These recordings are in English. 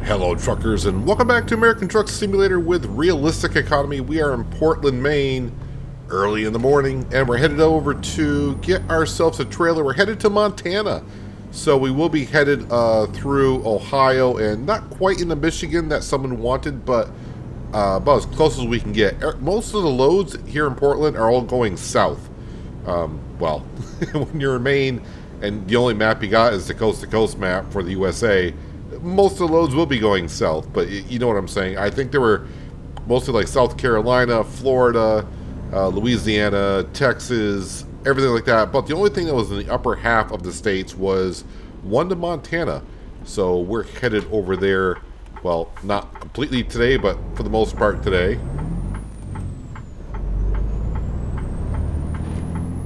Hello truckers, and welcome back to American Truck Simulator with Realistic Economy. We are in Portland, Maine, early in the morning, and we're headed over to get ourselves a trailer. We're headed to Montana. So we will be headed through Ohio and not quite into Michigan that someone wanted, but about as close as we can get. Most of the loads here in Portland are all going south. Well, when you're in Maine and the only map you got is the coast-to-coast map for the USA, most of the loads will be going south, but you know what I'm saying. I think there were mostly like South Carolina, Florida, Louisiana, Texas, everything like that. But the only thing that was in the upper half of the states was one to Montana. So we're headed over there. Well, not completely today, but for the most part today.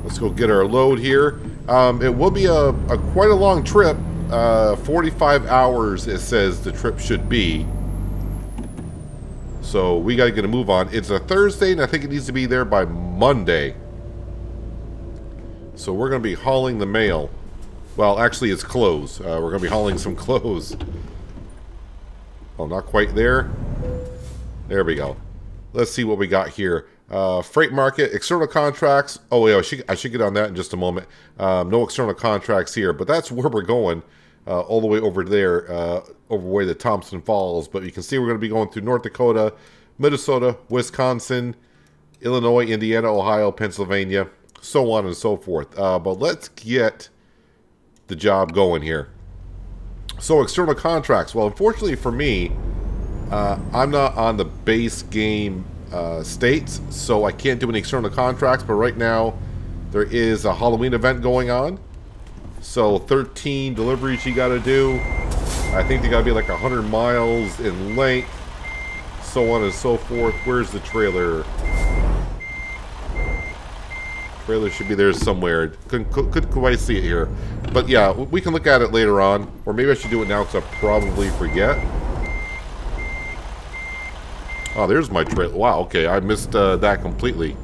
Let's go get our load here. It will be a quite a long trip. 45 hours it says the trip should be. So we got to get a move on. It's a Thursday and I think it needs to be there by Monday. So we're going to be hauling the mail. Well, actually it's clothes. We're going to be hauling some clothes. Oh, not quite there. There we go. Let's see what we got here. Freight market, external contracts. Oh yeah, I should get on that in just a moment. No external contracts here, but that's where we're going. All the way over there, over way to Thompson Falls. But you can see we're going to be going through North Dakota, Minnesota, Wisconsin, Illinois, Indiana, Ohio, Pennsylvania, so on and so forth. But let's get the job going here. So external contracts. Well, unfortunately for me, I'm not on the base game states, so I can't do any external contracts. But right now, there is a Halloween event going on. So 13 deliveries you got to do. I think they got to be like 100 miles in length, so on and so forth. Where's the trailer? Trailer should be there somewhere. Couldn't quite see it here. But yeah, we can look at it later on. Or maybe I should do it now because I'll probably forget. Oh, there's my trailer. Wow, okay, I missed that completely.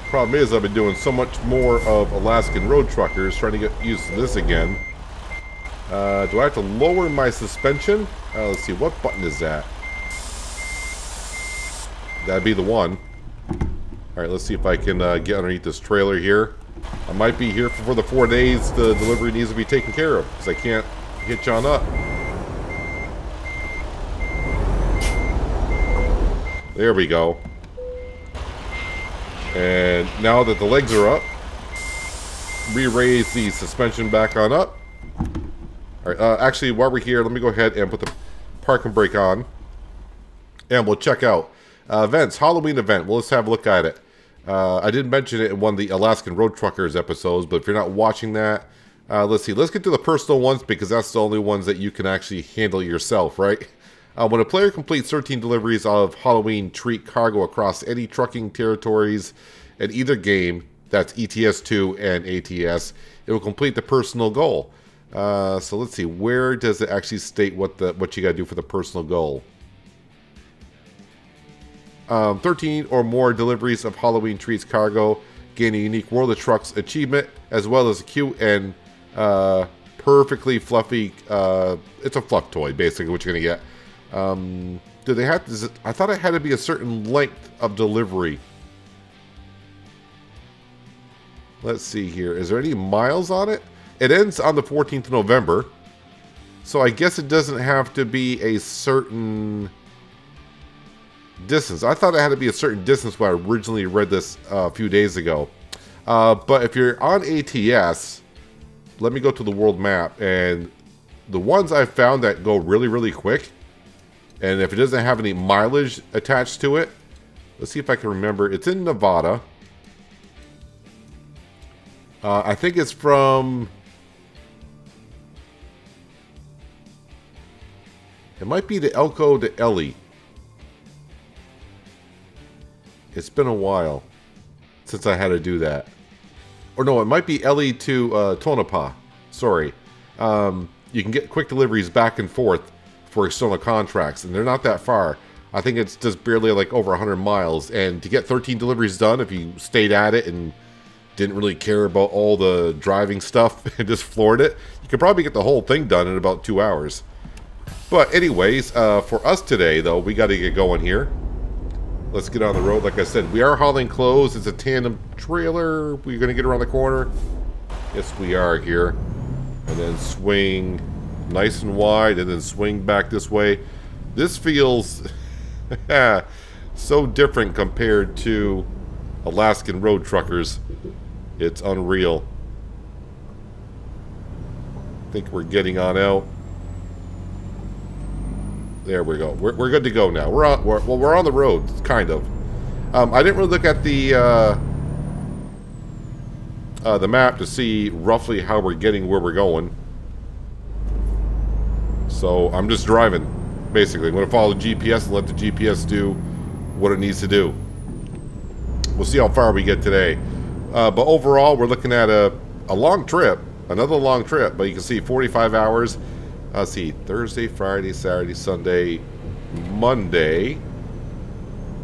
Problem is, I've been doing so much more of Alaskan Road Truckers, trying to get used to this again. Do I have to lower my suspension? Let's see, what button is that? That'd be the one. Alright, let's see if I can get underneath this trailer here. I might be here for the 4 days the delivery needs to be taken care of, because I can't hitch on up. There we go. And now that the legs are up, re-raise the suspension back on up. Alright, actually, while we're here, let me go ahead and put the parking brake on. And we'll check out events, Halloween event. Well, let's have a look at it. I didn't mention it in one of the Alaskan Road Truckers episodes, but if you're not watching that, let's see. Let's get to the personal ones because that's the only ones that you can actually handle yourself, right? When a player completes 13 deliveries of Halloween treat cargo across any trucking territories in either game, that's ETS2 and ATS, it will complete the personal goal. So let's see, where does it actually state what you got to do for the personal goal? 13 or more deliveries of Halloween treats cargo gain a unique World of Trucks achievement, as well as a cute and perfectly fluffy, it's a fluff toy, basically, what you're going to get. Do they have to, I thought it had to be a certain length of delivery. Let's see here. Is there any miles on it? It ends on the 14th of November. So I guess it doesn't have to be a certain distance. I thought it had to be a certain distance when I originally read this a few days ago. But if you're on ATS, let me go to the world map. And the ones I found that go really, really quick, and if it doesn't have any mileage attached to it, let's see if I can remember. It's in Nevada. I think it's from... It might be the Elko to Ellie. It's been a while since I had to do that. Or no, it might be Ellie to Tonopah. Sorry. You can get quick deliveries back and forth for external contracts, and they're not that far. I think it's just barely like over 100 miles, and to get 13 deliveries done, if you stayed at it and didn't really care about all the driving stuff and just floored it, you could probably get the whole thing done in about 2 hours. But anyways, for us today, though, we got to get going here. Let's get on the road. Like I said, we are hauling clothes. It's a tandem trailer. We're going to get around the corner. Yes, we are here. And then swing nice and wide, and then swing back this way. This feels so different compared to Alaskan road truckers. It's unreal. I think we're getting on out. There we go. We're good to go now. We're on the road, kind of. I didn't really look at the map to see roughly how we're getting where we're going. So I'm just driving, basically. I'm going to follow the GPS and let the GPS do what it needs to do. We'll see how far we get today. But overall, we're looking at a long trip. Another long trip, but you can see 45 hours. Let's see, Thursday, Friday, Saturday, Sunday, Monday,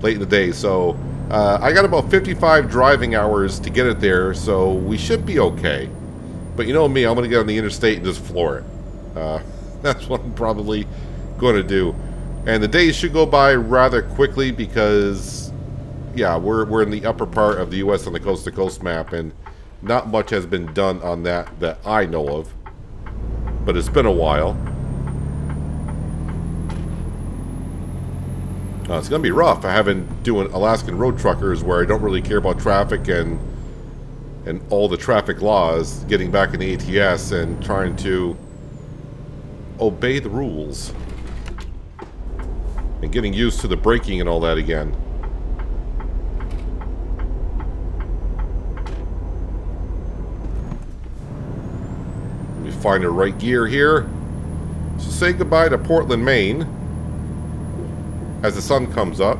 late in the day. So I got about 55 driving hours to get it there, so we should be okay. But you know me, I'm going to get on the interstate and just floor it. That's what I'm probably going to do. And the days should go by rather quickly because, yeah, we're in the upper part of the U.S. on the coast-to-coast map, and not much has been done on that I know of. But it's been a while. It's going to be rough. I haven't doing Alaskan road truckers where I don't really care about traffic and all the traffic laws, getting back in the ATS and trying to obey the rules. And getting used to the braking and all that again. Find the right gear here. So say goodbye to Portland, Maine as the sun comes up.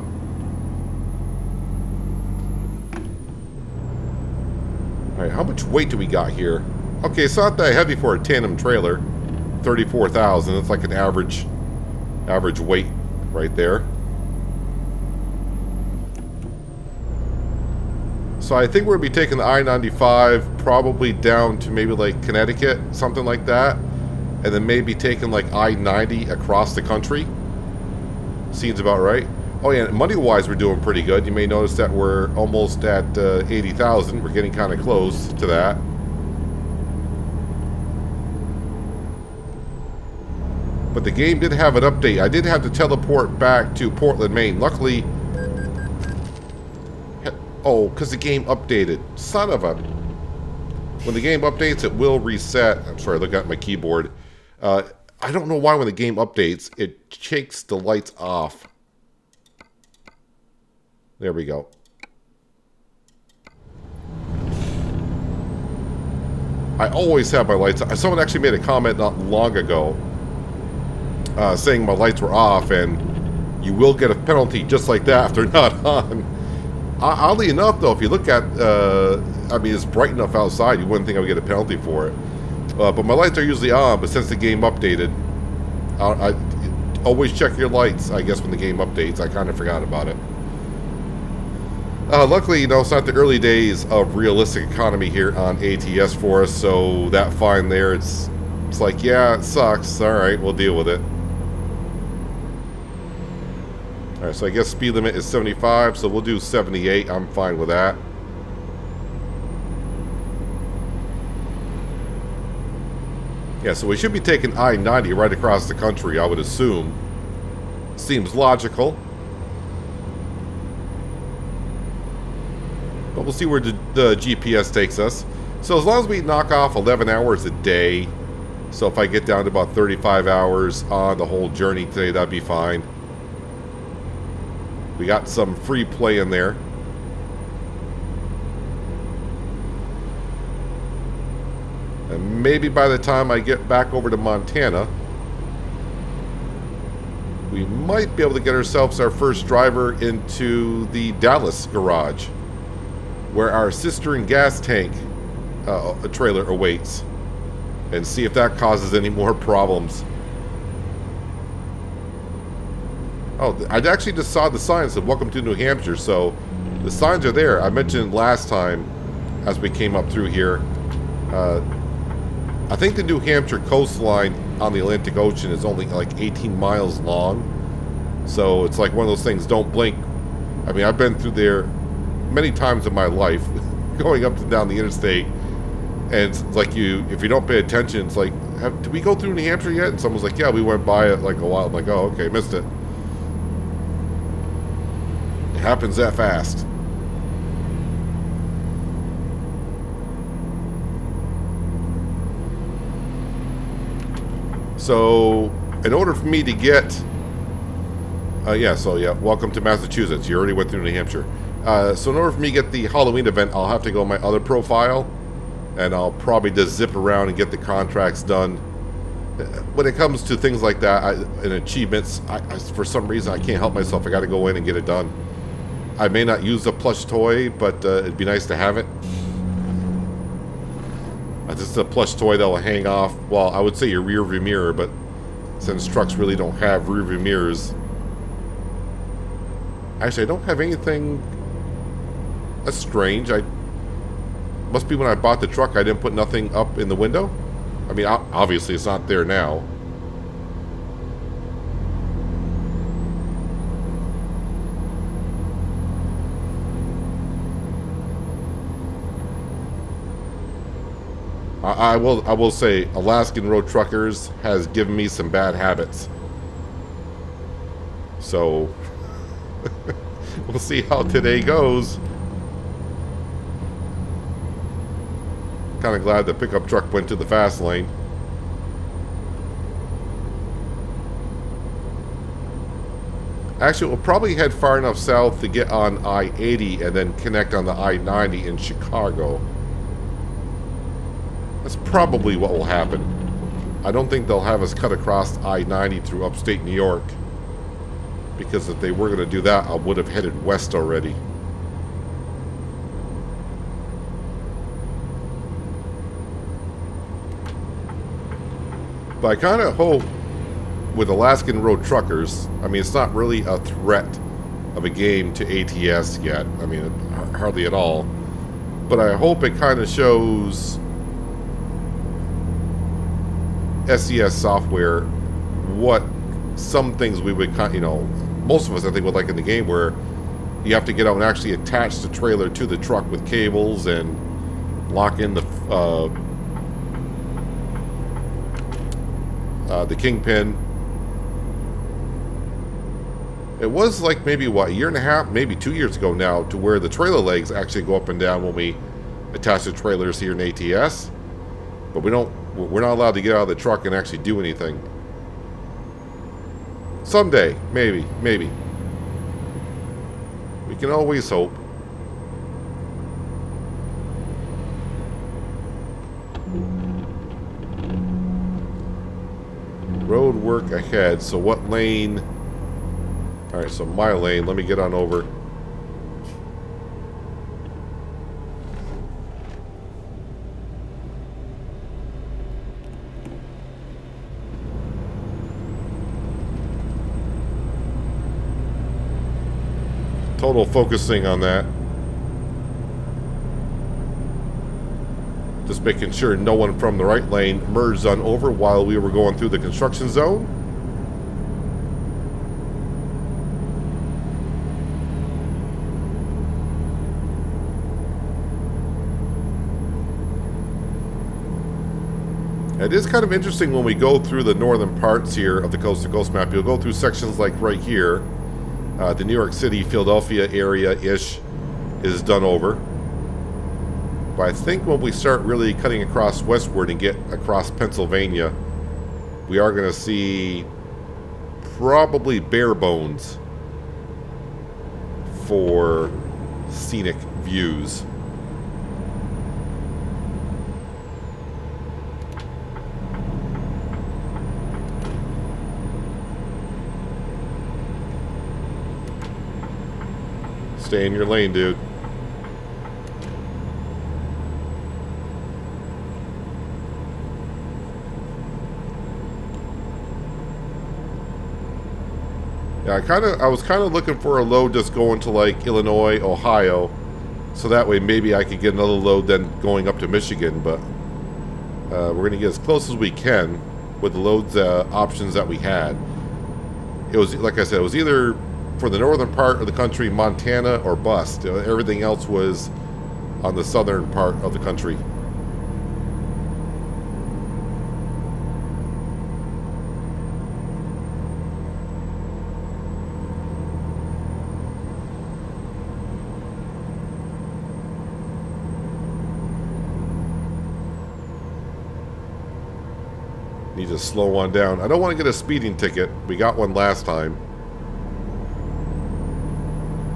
Alright, how much weight do we got here? Okay, it's not that heavy for a tandem trailer. 34,000. It's like an average weight right there. So I think we'll be taking the I-95 probably down to maybe like Connecticut, something like that. And then maybe taking like I-90 across the country. Seems about right. Oh yeah, money-wise we're doing pretty good. You may notice that we're almost at 80,000. We're getting kind of close to that. But the game did have an update. I did have to teleport back to Portland, Maine. Luckily... Oh, because the game updated. Son of a... When the game updates, it will reset. I'm sorry, look at my keyboard. I don't know why when the game updates, it takes the lights off. There we go. I always have my lights on. Someone actually made a comment not long ago saying my lights were off, and you will get a penalty just like that if they're not on. Oddly enough, though, if you look at, I mean, it's bright enough outside, you wouldn't think I would get a penalty for it. But my lights are usually on, but since the game updated, I always check your lights, I guess, when the game updates. I kind of forgot about it. Luckily, you know, it's not the early days of realistic economy here on ATS for us, so that fine there, it's like, yeah, it sucks. All right, we'll deal with it. Alright, so I guess speed limit is 75, so we'll do 78. I'm fine with that. Yeah, so we should be taking I-90 right across the country, I would assume. Seems logical. But we'll see where the GPS takes us. So as long as we knock off 11 hours a day, so if I get down to about 35 hours on the whole journey today, that'd be fine. We got some free play in there. And maybe by the time I get back over to Montana, we might be able to get ourselves our first driver into the Dallas garage, where our cistern gas tank trailer awaits, and see if that causes any more problems. Oh, I actually just saw the sign that said, "Welcome to New Hampshire," so the signs are there. I mentioned last time as we came up through here. I think the New Hampshire coastline on the Atlantic Ocean is only like 18 miles long. So it's like one of those things, don't blink. I mean, I've been through there many times in my life, going up and down the interstate. And it's like if you don't pay attention, it's like, did we go through New Hampshire yet? And someone's like, yeah, we went by it like a while. I'm like, oh, okay, missed it. It happens that fast. So, in order for me to get... welcome to Massachusetts. You already went through New Hampshire. So in order for me to get the Halloween event, I'll have to go on my other profile. And I'll probably just zip around and get the contracts done. When it comes to things like that, and achievements, for some reason, I can't help myself. I got to go in and get it done. I may not use the plush toy, but it'd be nice to have it. This is a plush toy that will hang off, well, I would say your rear view mirror, but since trucks really don't have rear view mirrors. Actually, I don't have anything. That's strange. Must be when I bought the truck, I didn't put nothing up in the window. I mean, obviously it's not there now. I will say, Alaskan Road Truckers has given me some bad habits. So, we'll see how today goes. Kind of glad the pickup truck went to the fast lane. Actually, we'll probably head far enough south to get on I-80 and then connect on the I-90 in Chicago. That's probably what will happen. I don't think they'll have us cut across I-90 through upstate New York. Because if they were going to do that, I would have headed west already. But I kind of hope with Alaskan Road Truckers, I mean, it's not really a threat of a game to ATS yet. I mean, hardly at all. But I hope it kind of shows SES software what some things we would, you know, most of us I think would like in the game, where you have to get out and actually attach the trailer to the truck with cables and lock in the kingpin. It was like maybe, what, a year and a half, maybe 2 years ago now, to where the trailer legs actually go up and down when we attach the trailers here in ATS. But we're not allowed to get out of the truck and actually do anything. Someday, maybe. We can always hope. Road work ahead. So what lane? Alright, so my lane. Let me get on over. Total focusing on that. Just making sure no one from the right lane merged on over while we were going through the construction zone. It is kind of interesting when we go through the northern parts here of the Coast to Coast map. You'll go through sections like right here. The New York City, Philadelphia area-ish is done over. But I think when we start really cutting across westward and get across Pennsylvania, we are going to see probably bare bones for scenic views. Stay in your lane, dude. Yeah, I was kind of looking for a load just going to like Illinois, Ohio, So that way maybe I could get another load then going up to Michigan, but we're going to get as close as we can with the loads options that we had. It was, like I said, it was either for the northern part of the country, Montana, or bust. Everything else was on the southern part of the country. Need to slow one down. I don't want to get a speeding ticket. We got one last time.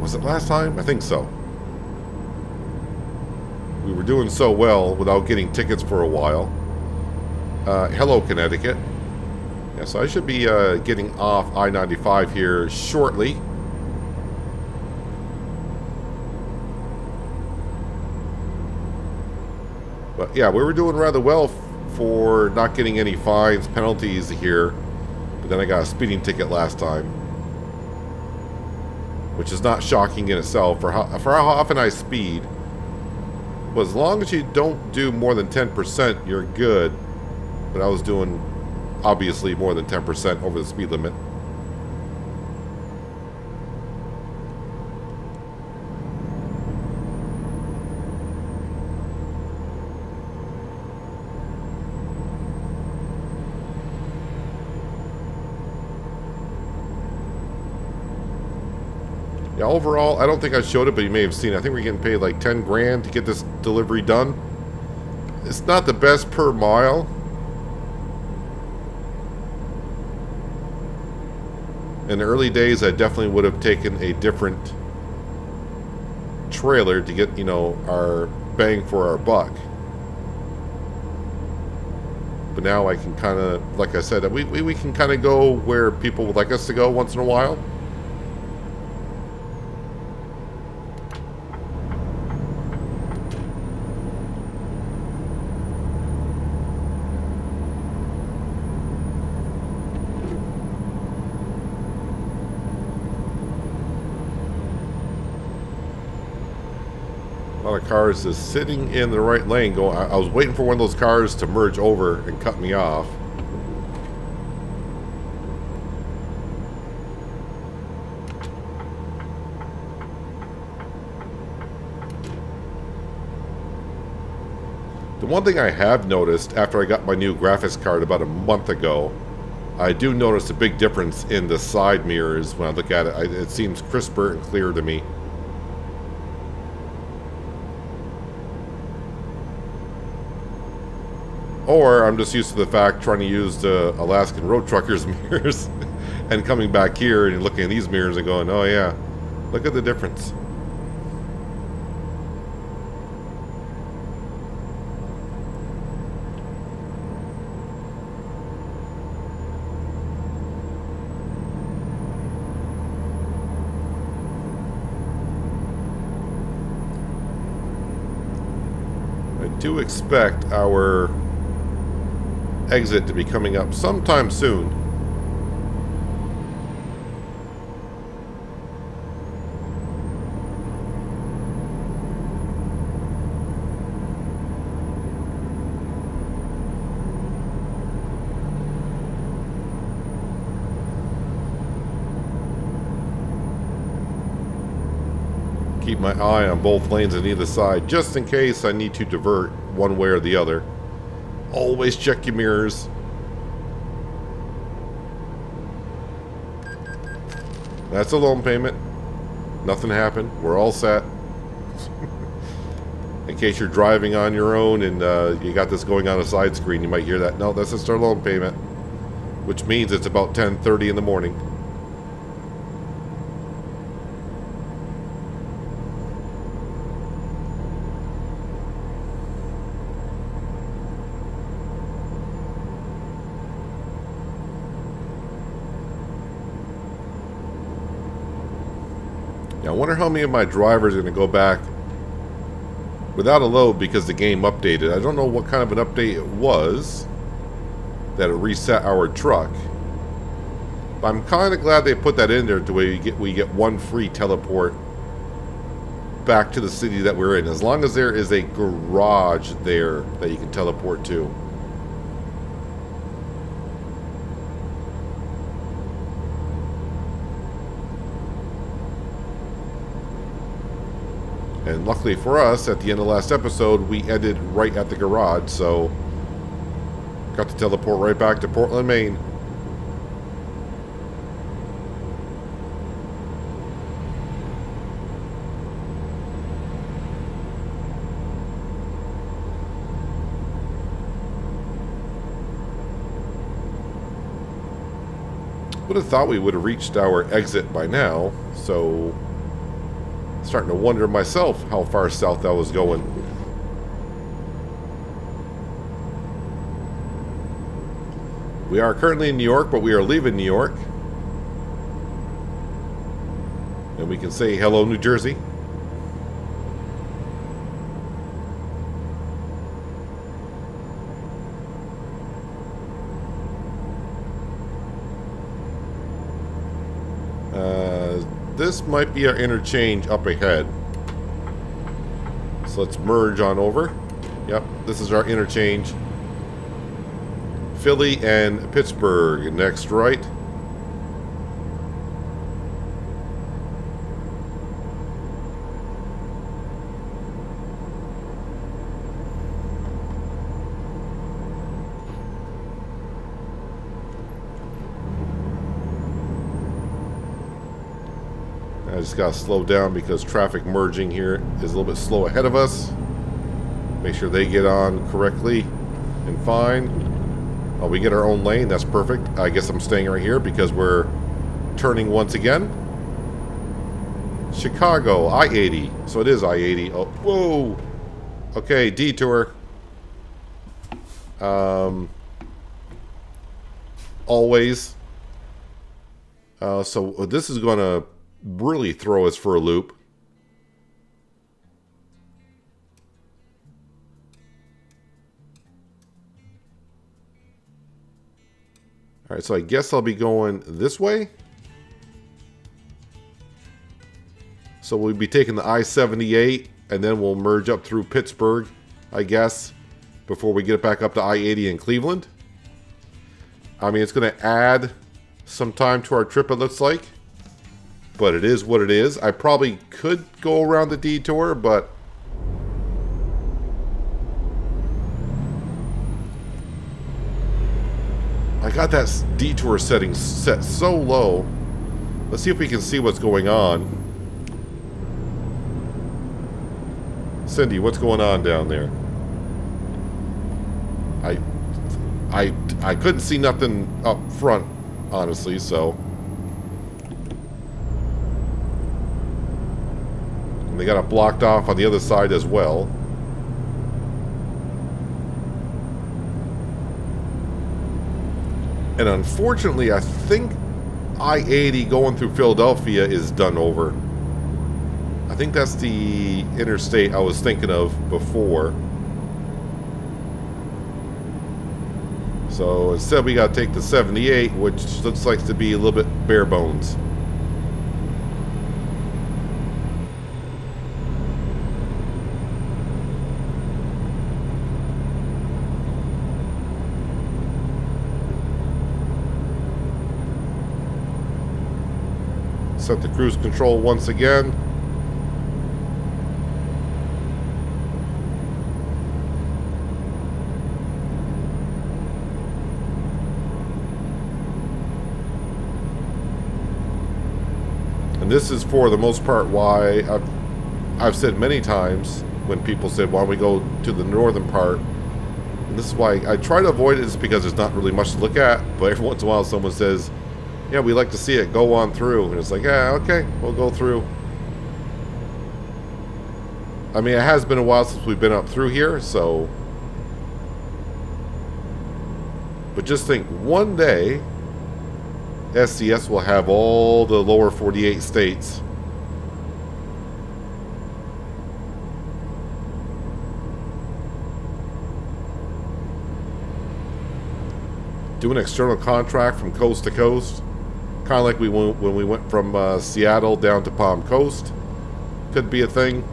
Was it last time? I think so. We were doing so well without getting tickets for a while. Hello, Connecticut. Yeah, so I should be getting off I-95 here shortly. But yeah, we were doing rather well for not getting any fines, penalties here. But then I got a speeding ticket last time, which is not shocking in itself for how often I speed. But as long as you don't do more than 10%, you're good. But I was doing, obviously, more than 10% over the speed limit. Yeah, overall, I don't think I showed it, but you may have seen it. I think we're getting paid like 10 grand to get this delivery done. It's not the best per mile. In the early days, I definitely would have taken a different trailer to get, you know, our bang for our buck. But now I can kind of, like I said, we can kind of go where people would like us to go once in a while. A lot of cars is sitting in the right lane going. I was waiting for one of those cars to merge over and cut me off. The one thing I have noticed after I got my new graphics card about a month ago, I do notice a big difference in the side mirrors when I look at it. It seems crisper and clearer to me. Or I'm just used to the fact trying to use the Alaskan road truckers mirrors and coming back here and looking at these mirrors and going, oh yeah, look at the difference. I do expect our exit to be coming up sometime soon. Keep my eye on both lanes on either side just in case I need to divert one way or the other. Always check your mirrors. That's a loan payment. Nothing happened. We're all set. In case you're driving on your own and you got this going on a side screen, you might hear that. No, that's just our loan payment. Which means it's about 10:30 in the morning. I wonder how many of my drivers are going to go back without a load because the game updated. I don't know what kind of an update it was that it reset our truck. But I'm kind of glad they put that in there to where we get one free teleport back to the city that we're in, as long as there is a garage there that you can teleport to. And luckily for us, at the end of last episode, we ended right at the garage, so got to teleport right back to Portland, Maine. Would have thought we would have reached our exit by now, so starting to wonder myself how far south I was going. We are currently in New York, but we are leaving New York. And we can say hello, New Jersey. This might be our interchange up ahead. So let's merge on over. Yep, this is our interchange. Philly and Pittsburgh. Next right. I just gotta slow down because traffic merging here is a little bit slow ahead of us. Make sure they get on correctly and fine. Oh, we get our own lane. That's perfect. I guess I'm staying right here because we're turning once again. Chicago, I-80. So it is I-80. Oh, whoa. Okay, detour. Always. So this is going to really throw us for a loop. Alright, so I guess I'll be going this way. So we'll be taking the I-78 and then we'll merge up through Pittsburgh, I guess, before we get back up to I-80 in Cleveland. I mean, it's going to add some time to our trip, it looks like. But it is what it is. I probably could go around the detour, but I got that detour setting set so low. Let's see if we can see what's going on. Cindy, what's going on down there? I couldn't see nothing up front, honestly, so. And they got it blocked off on the other side as well. And unfortunately, I think I-80 going through Philadelphia is done over. I think that's the interstate I was thinking of before. So instead we got to take the 78, which looks like to be a little bit bare bones. Set the cruise control once again. And this is for the most part why I've said many times when people said, why don't we go to the northern part? And this is why I try to avoid it, is because there's not really much to look at. But every once in a while someone says, yeah, we like to see it, go on through. And it's like, yeah, okay, we'll go through. I mean, it has been a while since we've been up through here, so. But just think, one day, SCS will have all the lower 48 states. Do an external contract from coast to coast. Kind of like when we went from Seattle down to Palm Coast. could be a thing.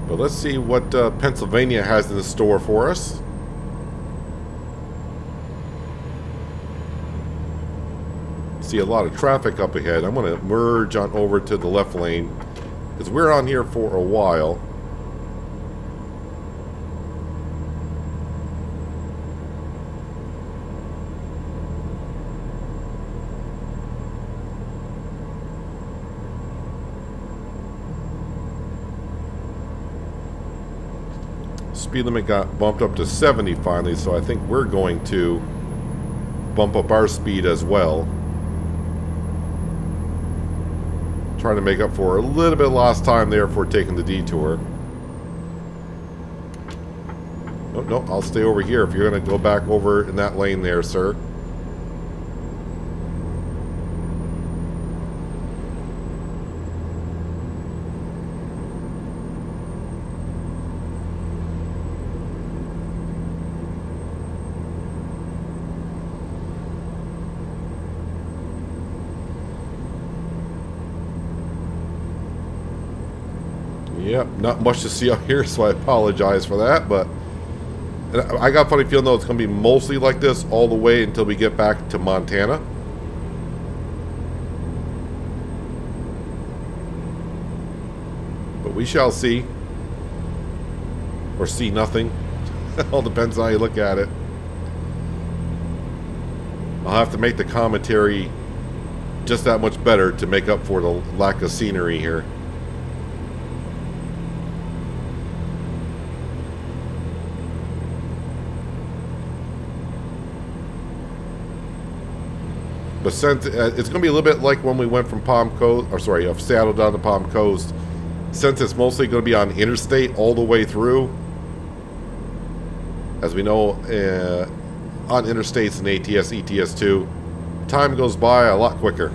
But let's see what Pennsylvania has in store for us. See a lot of traffic up ahead. I'm going to merge on over to the left lane because we're on here for a while. Speed limit got bumped up to 70 finally, so I think we're going to bump up our speed as well. Trying to make up for a little bit of lost time there for taking the detour. No, I'll stay over here if you're going to go back over in that lane there, sir. Yep, not much to see out here, so I apologize for that, but I got a funny feeling though it's going to be mostly like this all the way until we get back to Montana. But we shall see. Or see nothing. All depends on how you look at it. I'll have to make the commentary just that much better to make up for the lack of scenery here. But since it's going to be a little bit like when we went from Palm Coast, or sorry, Seattle down to Palm Coast, since it's mostly going to be on interstate all the way through. As we know, on interstates and ATS, ETS2, time goes by a lot quicker.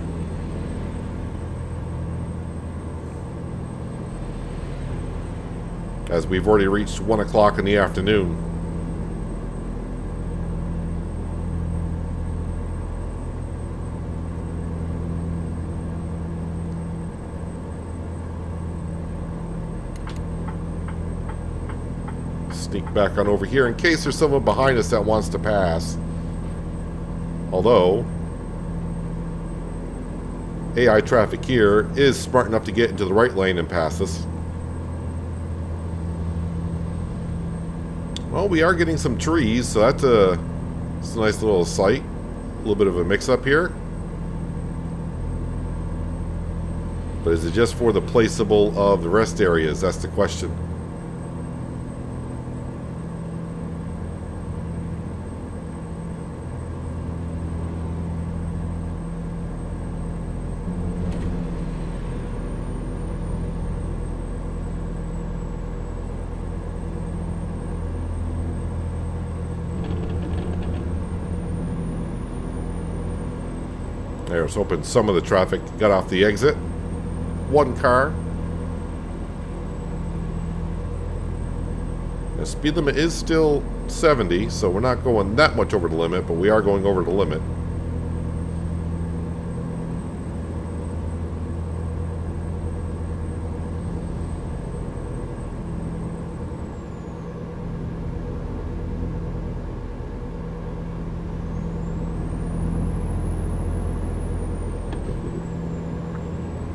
As we've already reached 1 o'clock in the afternoon. Sneak back on over here in case there's someone behind us that wants to pass. Although AI traffic here is smart enough to get into the right lane and pass us. Well, we are getting some trees, so that's a nice little sight. A little bit of a mix-up here. But is it just for the placeable of the rest areas? That's the question. I was hoping some of the traffic got off the exit. One car. The speed limit is still 70, so we're not going that much over the limit, but we are going over the limit.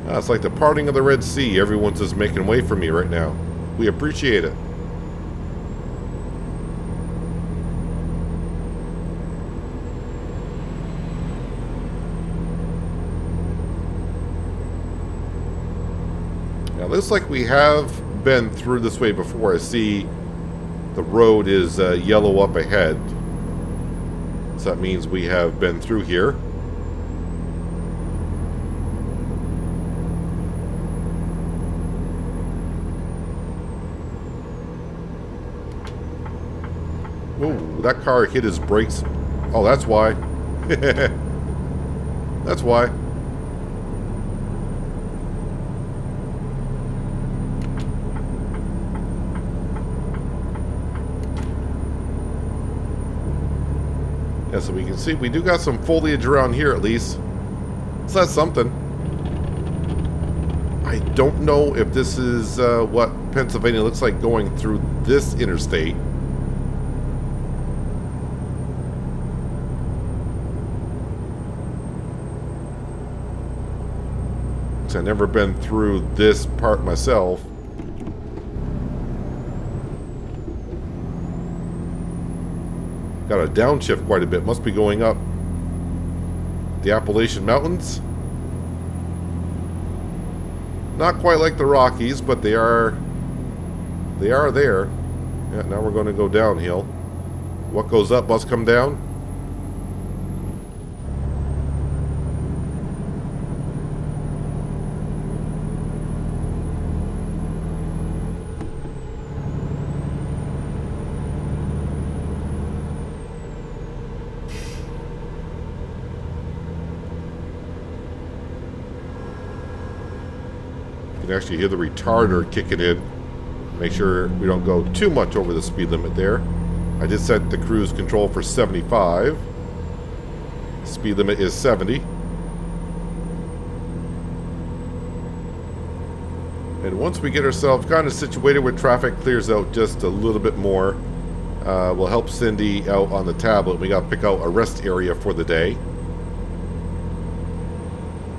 It's like the parting of the Red Sea. Everyone's just making way for me right now. We appreciate it. Now, looks like we have been through this way before. I see the road is yellow up ahead. So that means we have been through here. Whoa, that car hit his brakes Oh, that's why. That's why. Yeah, so we can see we do got some foliage around here at least. So that's something. I don't know if this is what Pennsylvania looks like going through this interstate. I've never been through this part myself. Got a downshift quite a bit. Must be going up the Appalachian Mountains. Not quite like the Rockies, but they are there. Yeah, now we're going to go downhill. What goes up must come down. You can actually hear the retarder kicking in. Make sure we don't go too much over the speed limit there. I did set the cruise control for 75. Speed limit is 70. And once we get ourselves kind of situated where traffic clears out just a little bit more, we'll help Cindy out on the tablet. We got to pick out a rest area for the day.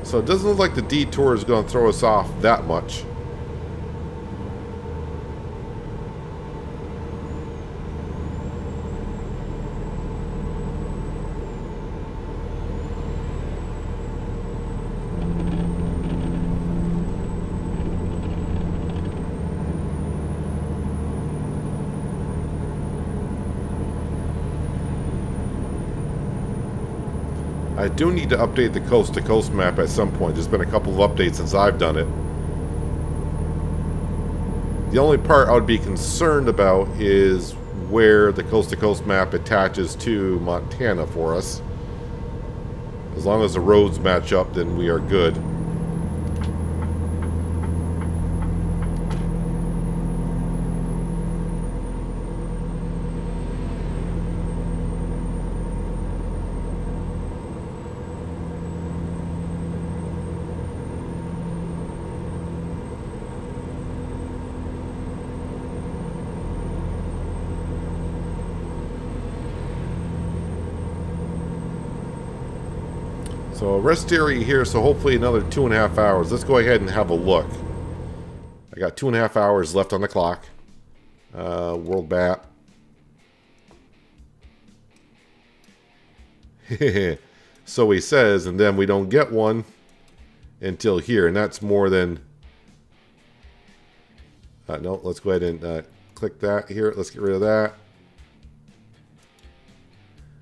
So it doesn't look like the detour is going to throw us off that much. I do need to update the coast-to-coast map at some point. There's been a couple of updates since I've done it. The only part I would be concerned about is where the coast-to-coast map attaches to Montana for us. As long as the roads match up, then we are good. So rest area here, so hopefully another 2.5 hours. Let's go ahead and have a look. I got 2.5 hours left on the clock. World map. So he says, and then we don't get one until here, and that's more than... no, let's go ahead and click that here. Let's get rid of that.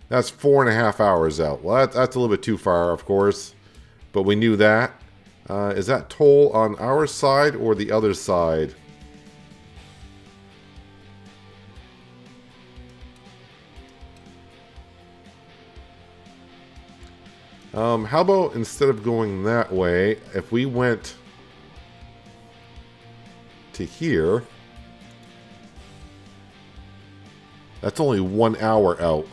That's 4.5 hours out. Well, that's a little bit too far, of course. But we knew that. Is that toll on our side or the other side? How about instead of going that way, if we went to here, that's only 1 hour out.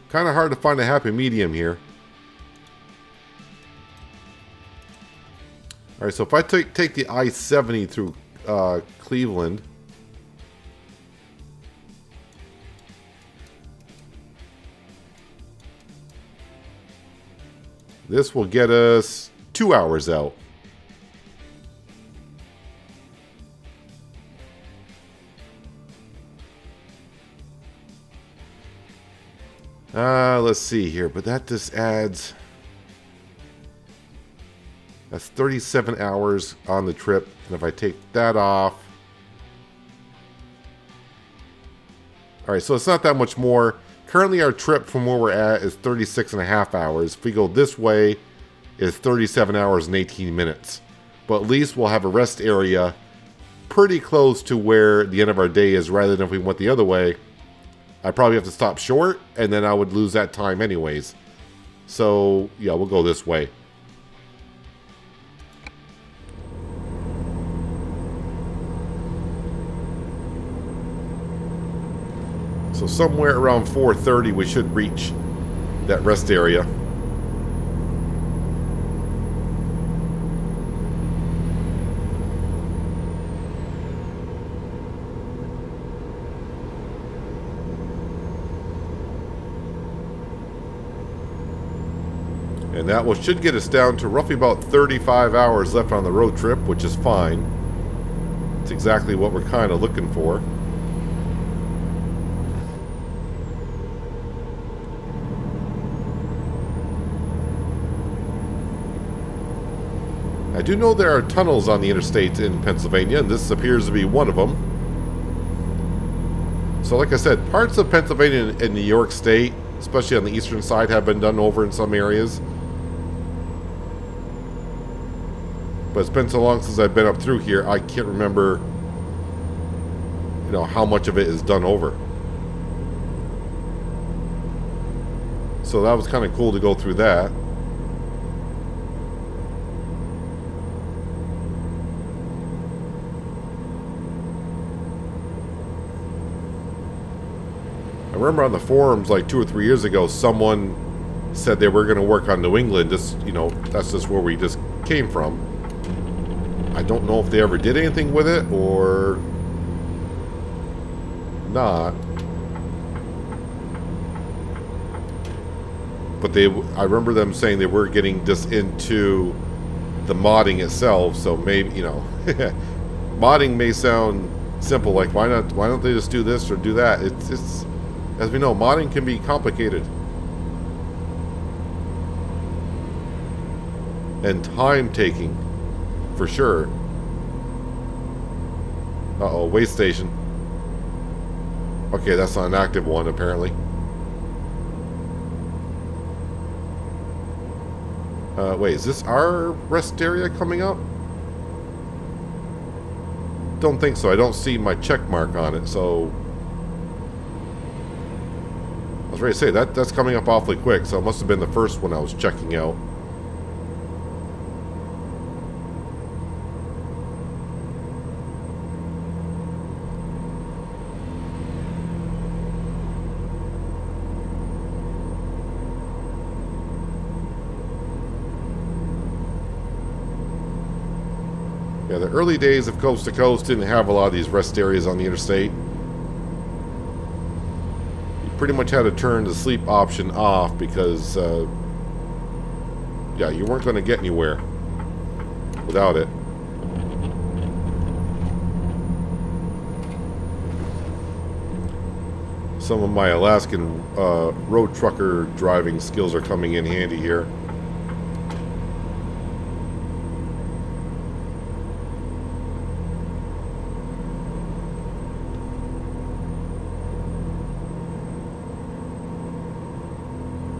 Kind of hard to find a happy medium here. Alright, so if I take the I-70 through Cleveland, this will get us 2 hours out. Let's see here, but that just adds... That's 37 hours on the trip, and if I take that off... Alright, so it's not that much more. Currently our trip from where we're at is 36.5 hours. If we go this way, it's 37 hours and 18 minutes. But at least we'll have a rest area pretty close to where the end of our day is, rather than if we went the other way, I'd probably have to stop short, and then I would lose that time anyways. So, yeah, we'll go this way. So somewhere around 4:30 we should reach that rest area. And that should get us down to roughly about 35 hours left on the road trip, which is fine. It's exactly what we're kind of looking for. I do know there are tunnels on the interstate in Pennsylvania, and this appears to be one of them. So like I said, parts of Pennsylvania and New York State, especially on the eastern side, have been done over in some areas. But it's been so long since I've been up through here, I can't remember, you know, how much of it is done over. So that was kind of cool to go through that. I remember on the forums like 2 or 3 years ago, someone said they were going to work on New England. Just, you know, that's just where we just came from. I don't know if they ever did anything with it or not. But I remember them saying they were getting just into the modding itself. So maybe, you know, modding may sound simple. Like, why don't they just do this or do that? It's as we know, modding can be complicated and time-taking, for sure. Uh-oh, way station. Okay, that's not an active one, apparently. Wait, is this our rest area coming up? Don't think so. I don't see my check mark on it, so... I was ready to say, that's coming up awfully quick, so it must have been the first one I was checking out. Yeah, the early days of Coast to Coast didn't have a lot of these rest areas on the interstate. You pretty much had to turn the sleep option off because, yeah, you weren't going to get anywhere without it. Some of my Alaskan road trucker driving skills are coming in handy here.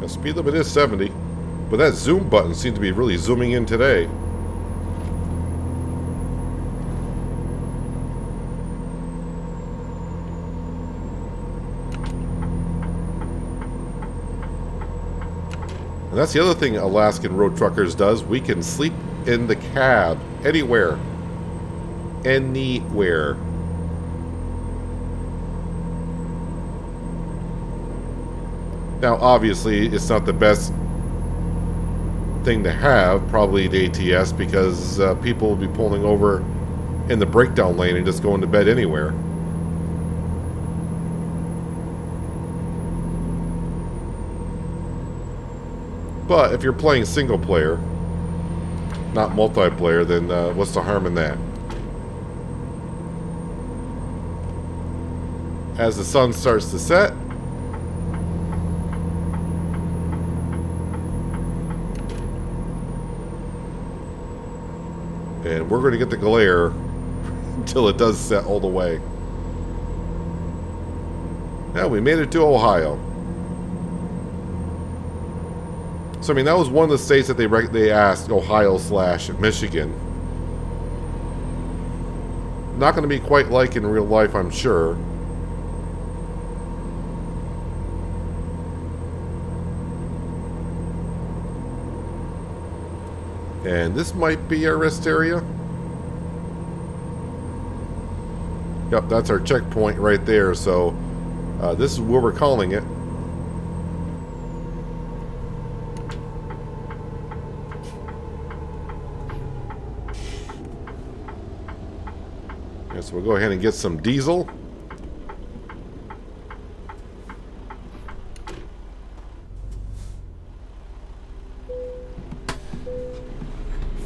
The speed limit is 70, but that zoom button seemed to be really zooming in today. And that's the other thing Alaskan Road Truckers does. We can sleep in the cab anywhere. Anywhere. Now, obviously, it's not the best thing to have, probably the ATS, because people will be pulling over in the breakdown lane and just going to bed anywhere. But if you're playing single player, not multiplayer, then what's the harm in that? As the sun starts to set, and we're going to get the glare until it does set all the way. Yeah, we made it to Ohio. So, I mean, that was one of the states that they asked, Ohio/Michigan. Not going to be quite like in real life, I'm sure. And this might be our rest area. Yep, that's our checkpoint right there. So this is where we're calling it. Yeah, so we'll go ahead and get some diesel.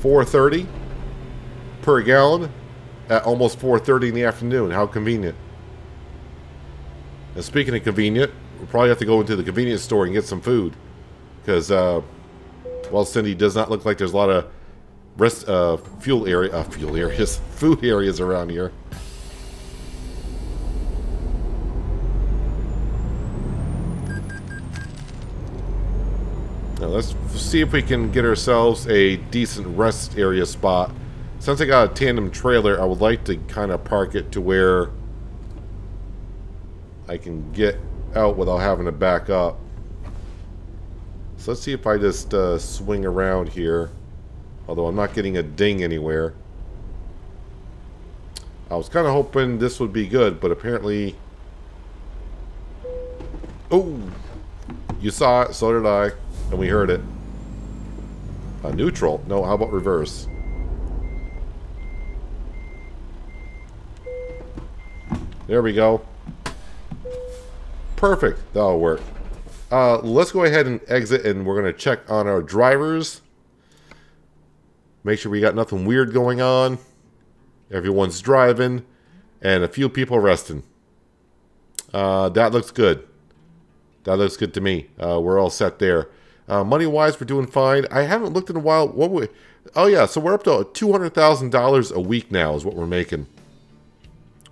$4.30 per gallon at almost 4:30 in the afternoon. How convenient. And speaking of convenient, we'll probably have to go into the convenience store and get some food. Because, well, Cindy, does not look like there's a lot of food areas around here. Now let's see if we can get ourselves a decent rest area spot. Since I got a tandem trailer, I would like to kind of park it to where I can get out without having to back up. So let's see if I just swing around here. Although I'm not getting a ding anywhere. I was kind of hoping this would be good, but apparently... Oh! You saw it, so did I. And we heard it. Neutral. No, how about reverse? There we go. Perfect. That'll work. Let's go ahead and exit, and we're going to check on our drivers. Make sure we got nothing weird going on. Everyone's driving. And a few people resting. That looks good. That looks good to me. We're all set there. Money-wise, we're doing fine. I haven't looked in a while. Oh, yeah, so we're up to $200,000 a week now is what we're making.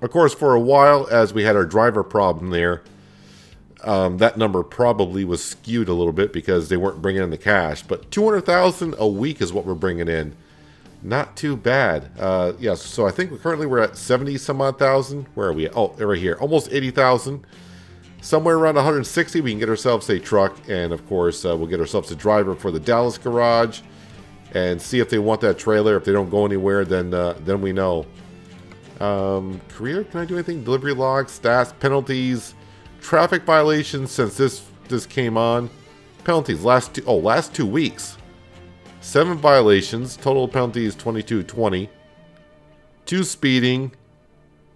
Of course, for a while, as we had our driver problem there, that number probably was skewed a little bit because they weren't bringing in the cash. But $200,000 a week is what we're bringing in. Not too bad. Yeah, so I think we're at 70-some-odd thousand. Where are we? Oh, right here. Almost 80,000. Somewhere around 160, we can get ourselves a truck, and of course, we'll get ourselves a driver for the Dallas garage, and see if they want that trailer. If they don't go anywhere, then we know. Career, can I do anything? Delivery logs, stats, penalties, traffic violations since this came on. Penalties last 2 weeks. 7 violations, total penalties 2220. 2 speeding,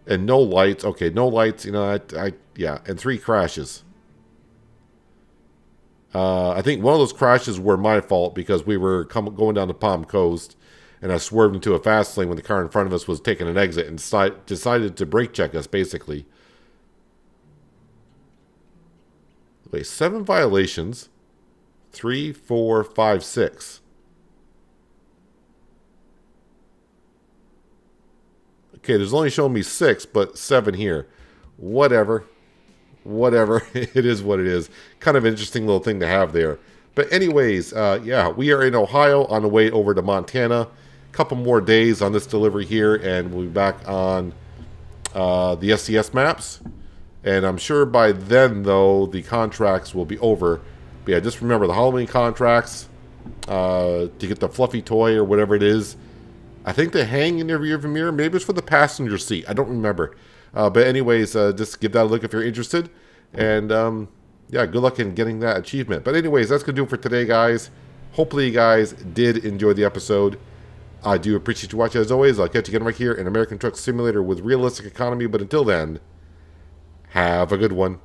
and no lights. Okay, no lights. You know, yeah, and 3 crashes. I think one of those crashes were my fault because we were going down the Palm Coast, and I swerved into a fast lane when the car in front of us was taking an exit and decided to brake check us, basically. Wait, 7 violations. 3, 4, 5, 6. Okay, there's only showing me 6, but 7 here. Whatever. It is what it is. Kind of interesting little thing to have there. But anyways, yeah, we are in Ohio on the way over to Montana. Couple more days on this delivery here, and we'll be back on the SCS maps. And I'm sure by then, though, the contracts will be over. But yeah, just remember the Halloween contracts to get the fluffy toy or whatever it is. I think they hang in your rearview mirror. Maybe it's for the passenger seat. I don't remember. But anyways, just give that a look if you're interested. And yeah, good luck in getting that achievement. But anyways, that's going to do it for today, guys. Hopefully you guys did enjoy the episode. I do appreciate you watching as always. I'll catch you again right here in American Truck Simulator with realistic economy. But until then, have a good one.